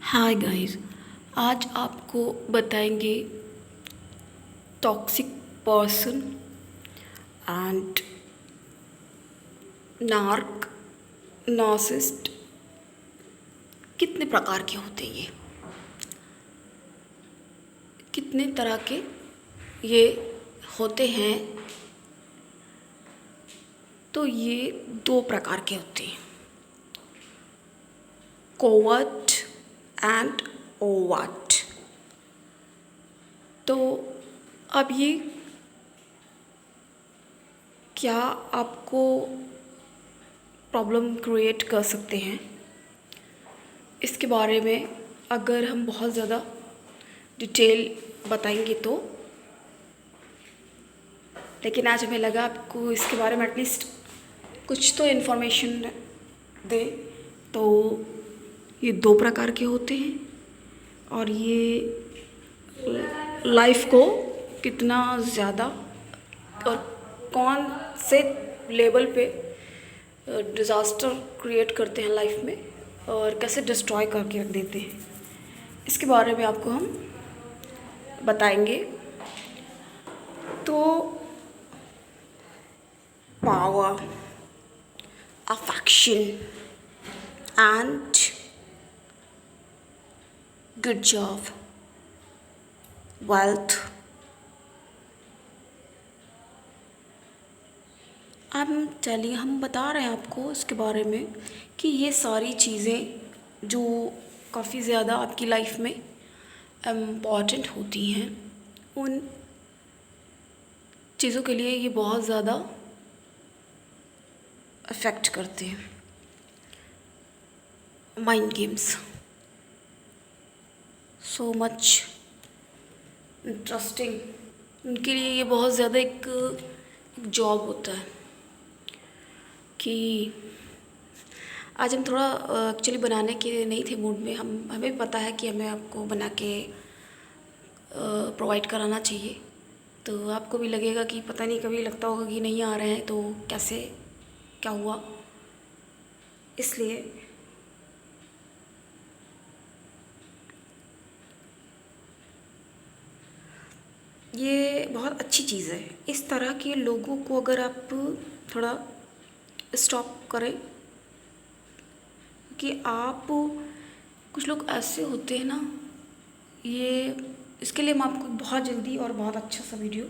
Hi guys. आज आपको बताएंगे टॉक्सिक पर्सन एंड नार्क नार्सिसिस्ट कितने प्रकार के होते हैं, ये कितने तरह के ये होते हैं। तो ये दो प्रकार के होते हैं, कोवर्ट एंड ओवर्ट। तो अब ये क्या आपको प्रॉब्लम क्रिएट कर सकते हैं, इसके बारे में अगर हम बहुत ज़्यादा डिटेल बताएंगे तो, लेकिन आज हमें लगा आपको इसके बारे में एटलीस्ट कुछ तो इन्फॉर्मेशन दे। तो ये दो प्रकार के होते हैं और ये लाइफ को कितना ज़्यादा और कौन से लेवल पे डिज़ास्टर क्रिएट करते हैं लाइफ में और कैसे डिस्ट्रॉय करके रख देते हैं, इसके बारे में आपको हम बताएंगे। तो power, affection and good job, wealth, हम बता रहे हैं आपको इसके बारे में कि ये सारी चीज़ें जो काफ़ी ज़्यादा आपकी लाइफ में इम्पॉर्टेंट होती हैं, उन चीज़ों के लिए ये बहुत ज़्यादा अफेक्ट करते हैं। Mind games so much interesting, उनके लिए ये बहुत ज़्यादा एक जॉब होता है कि आज हम थोड़ा एक्चुअली बनाने के नहीं थे मूड में। हमें पता है कि हमें आपको बना के प्रोवाइड कराना चाहिए, तो आपको भी लगेगा कि पता नहीं, कभी लगता होगा कि नहीं आ रहे हैं तो कैसे क्या हुआ। इसलिए ये बहुत अच्छी चीज़ है। इस तरह के लोगों को अगर आप थोड़ा स्टॉप करें, कि आप कुछ लोग ऐसे होते हैं ना, ये इसके लिए हम आपको बहुत जल्दी और बहुत अच्छा सा वीडियो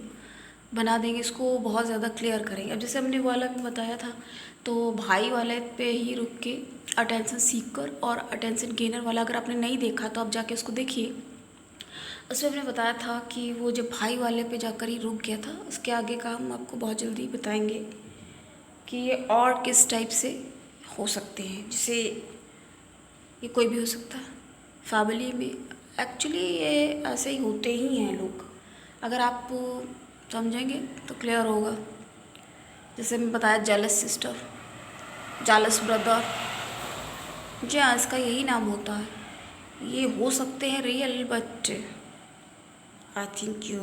बना देंगे, इसको बहुत ज़्यादा क्लियर करेंगे। अब जैसे हमने वाला भी बताया था, तो भाई वाले पे ही रुक के अटेंशन सीकर और अटेंशन गेनर वाला अगर आपने नहीं देखा तो आप जाके उसको देखिए। उसमें हमने बताया था कि वो जब भाई वाले पे जाकर ही रुक गया था, उसके आगे का हम आपको बहुत जल्दी बताएंगे कि ये और किस टाइप से हो सकते हैं। जैसे ये कोई भी हो सकता है फैमिली में, एक्चुअली ये ऐसे ही होते ही हैं लोग, अगर आप समझेंगे तो क्लियर होगा। जैसे मैं बताया जेलस सिस्टर, जेलस ब्रदर, जी हाँ, इसका यही नाम होता है। ये हो सकते हैं real, but I think you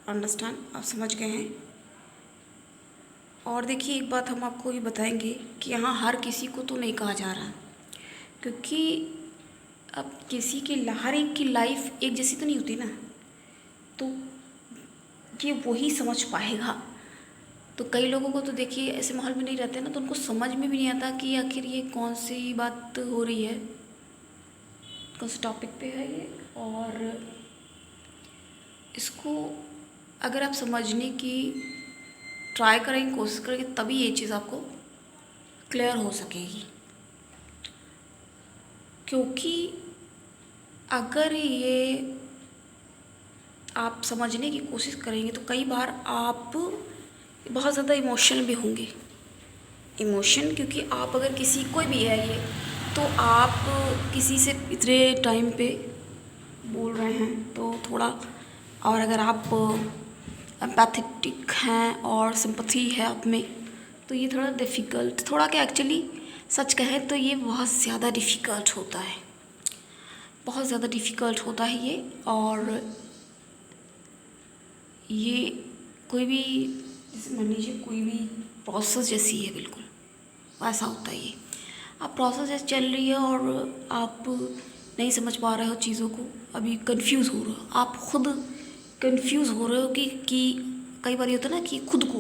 understand, आप समझ गए हैं। और देखिए, एक बात हम आपको ये बताएंगे कि यहाँ हर किसी को तो नहीं कहा जा रहा है, क्योंकि अब किसी की हर एक की लाइफ एक जैसी तो नहीं होती ना, तो ये वही समझ पाएगा। तो कई लोगों को तो देखिए ऐसे माहौल में नहीं रहते ना, तो उनको समझ में भी नहीं आता कि आखिर ये कौन सी बात हो रही है, कौन से टॉपिक पे है ये। और इसको अगर आप समझने की ट्राई करेंगे, कोशिश करेंगे, तभी ये चीज़ आपको क्लियर हो सकेगी। क्योंकि अगर ये आप समझने की कोशिश करेंगे तो कई बार आप बहुत ज़्यादा इमोशनल भी होंगे। इमोशन, क्योंकि आप अगर किसी, कोई भी है ये, तो आप किसी से इतने टाइम पे बोल रहे हैं तो थोड़ा, और अगर आप एम्पैथेटिक हैं और सिंपैथी है आप में, तो ये थोड़ा डिफ़िकल्ट, थोड़ा क्या एक्चुअली सच कहें तो ये बहुत ज़्यादा डिफ़िकल्ट होता है, बहुत ज़्यादा डिफ़िकल्ट होता है ये। और ये कोई भी, जैसे मान लीजिए कोई भी प्रोसेस जैसी है, बिल्कुल वैसा होता है ये। आप प्रोसेस जैसे चल रही है और आप नहीं समझ पा रहे हो चीज़ों को, अभी कंफ्यूज हो रहे हो, आप खुद कंफ्यूज हो रहे हो कि कई बार ये होता है ना कि खुद को,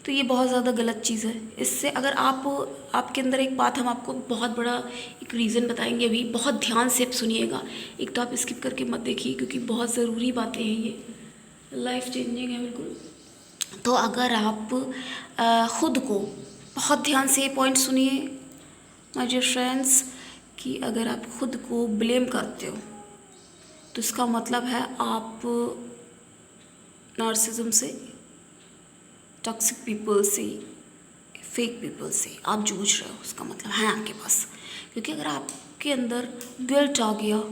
तो ये बहुत ज़्यादा गलत चीज़ है। इससे अगर आपके अंदर एक बात, हम आपको बहुत बड़ा एक रीज़न बताएंगे अभी, बहुत ध्यान से सुनिएगा। एक तो आप स्किप करके मत देखिए क्योंकि बहुत ज़रूरी बातें हैं, ये लाइफ चेंजिंग है बिल्कुल। तो अगर आप खुद को बहुत ध्यान से पॉइंट सुनिए माय डियर फ्रेंड्स, कि अगर आप खुद को ब्लेम करते हो तो इसका मतलब है आप नार्सिज्म से, टॉक्सिक पीपल से, फेक पीपल से आप जूझ रहे हो, उसका मतलब है आपके पास। क्योंकि अगर आपके अंदर गिल्ट आ गया,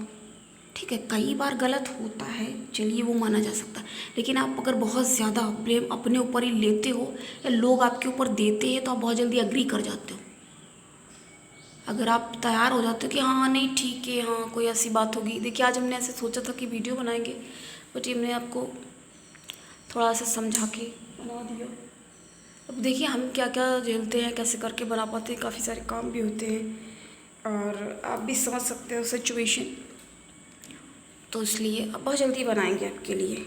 ठीक है, कई बार गलत होता है, चलिए वो माना जा सकता है, लेकिन आप अगर बहुत ज़्यादा ब्लेम अपने ऊपर ही लेते हो या लोग आपके ऊपर देते हैं तो आप बहुत जल्दी अग्री कर जाते हो। अगर आप तैयार हो जाते हो कि हाँ नहीं ठीक है, हाँ कोई ऐसी बात होगी। देखिए आज हमने ऐसे सोचा था कि वीडियो बनाएंगे, बट ये हमने आपको थोड़ा सा समझा के बना दिया। अब देखिए हम क्या क्या झेलते हैं, कैसे करके बना पाते हैं, काफ़ी सारे काम भी होते हैं और आप भी समझ सकते हो सिचुएशन। तो इसलिए अब बहुत जल्दी बनाएंगे आपके लिए,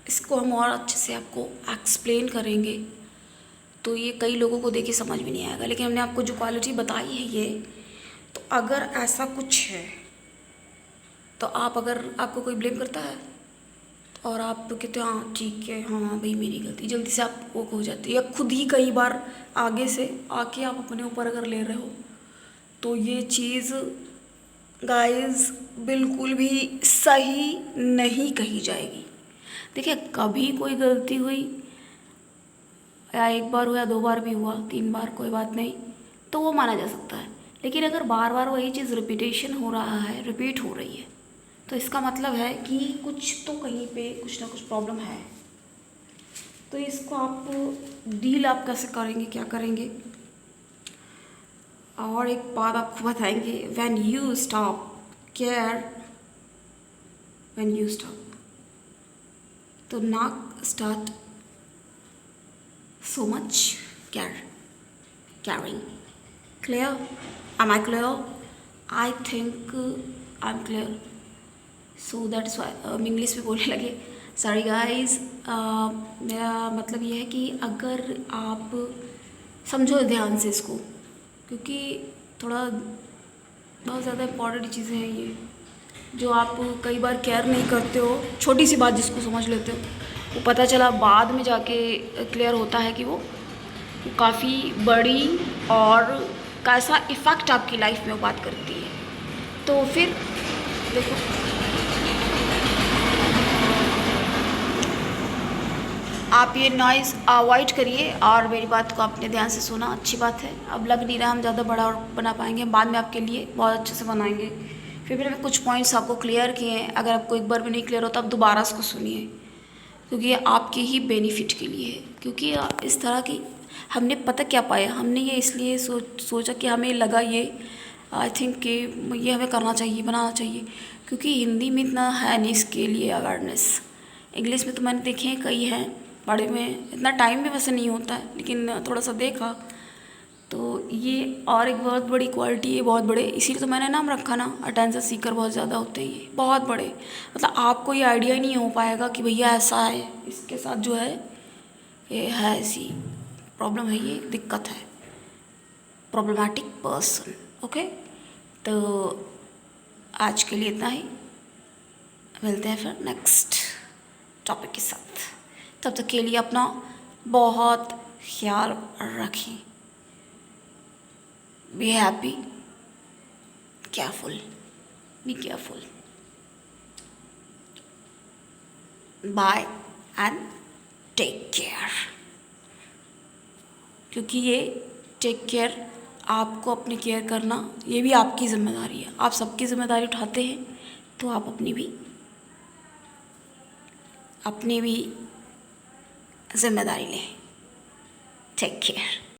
इसको हम और अच्छे से आपको एक्सप्लेन करेंगे। तो ये कई लोगों को देखे समझ में नहीं आएगा, लेकिन हमने आपको जो क्वालिटी बताई है ये, तो अगर ऐसा कुछ है तो आप, अगर आपको कोई ब्लेम करता है और आप कहते हो हाँ ठीक है, हाँ भाई मेरी गलती, जल्दी से आप वो हो जाती है, या खुद ही कई बार आगे से आके आप अपने ऊपर अगर ले रहे हो, तो ये चीज़ गाइस बिल्कुल भी सही नहीं कही जाएगी। देखिए कभी कोई गलती हुई, या एक बार हुआ, 2 बार भी हुआ, 3 बार, कोई बात नहीं, तो वो माना जा सकता है। लेकिन अगर बार बार वही चीज़ रिपीटेशन हो रहा है, रिपीट हो रही है, तो इसका मतलब है कि कुछ तो कहीं पे कुछ ना कुछ प्रॉब्लम है। तो इसको आप डील आप कैसे करेंगे, क्या करेंगे, और एक बात आपको बताएंगे, when you stop care, when you stop, तो not start so much caring. Clear? Am I clear? I think I'm clear. So that's why हम इंग्लिश में बोलने लगे, सॉरी गाइस। मेरा मतलब ये है कि अगर आप समझो ध्यान से इसको, क्योंकि थोड़ा बहुत ज़्यादा इम्पॉर्टेंट चीज़ें हैं ये, जो आप कई बार केयर नहीं करते हो, छोटी सी बात जिसको समझ लेते हो, वो पता चला बाद में जाके क्लियर होता है कि वो काफ़ी बड़ी और कैसा इफ़ेक्ट आपकी लाइफ में वो बात करती है। तो फिर देखो, आप ये नॉइज़ अवॉइड करिए और मेरी बात को आपने ध्यान से सुना, अच्छी बात है। अब लग नहीं रहा हम ज़्यादा बड़ा और बना पाएंगे, बाद में आपके लिए बहुत अच्छे से बनाएंगे। फिर मैंने कुछ पॉइंट्स आपको क्लियर किए हैं, अगर आपको एक बार भी नहीं क्लियर होता आप दोबारा इसको सुनिए, क्योंकि ये आपके ही बेनिफिट के लिए है। क्योंकि इस तरह की हमने पता क्या पाया, हमने ये इसलिए सोचा कि हमें लगा ये, आई थिंक कि ये हमें करना चाहिए, बनाना चाहिए, क्योंकि हिंदी में इतना है नहीं इसके लिए अवेयरनेस। इंग्लिश में तो मैंने देखे हैं कई हैं, पढ़े में इतना टाइम भी वैसे नहीं होता है, लेकिन थोड़ा सा देखा तो ये और एक बहुत बड़ी क्वालिटी है, बहुत बड़े, इसीलिए तो मैंने नाम रखा ना, अटेंशन सीकर बहुत ज़्यादा होते हैं ये, बहुत बड़े। मतलब आपको ये आइडिया ही नहीं हो पाएगा कि भैया ऐसा है, इसके साथ जो है ये है, ऐसी प्रॉब्लम है, ये दिक्कत है, प्रॉब्लमेटिक पर्सन। ओके, तो आज के लिए इतना ही, मिलते हैं फिर नेक्स्ट टॉपिक के साथ। तब तक के लिए अपना बहुत ख्याल रखें, be happy, careful, be careful, bye and take care. क्योंकि ये टेक केयर, आपको अपनी केयर करना, ये भी आपकी ज़िम्मेदारी है। आप सबकी ज़िम्मेदारी उठाते हैं तो आप अपनी भी ज़िम्मेदारी लें। Take care.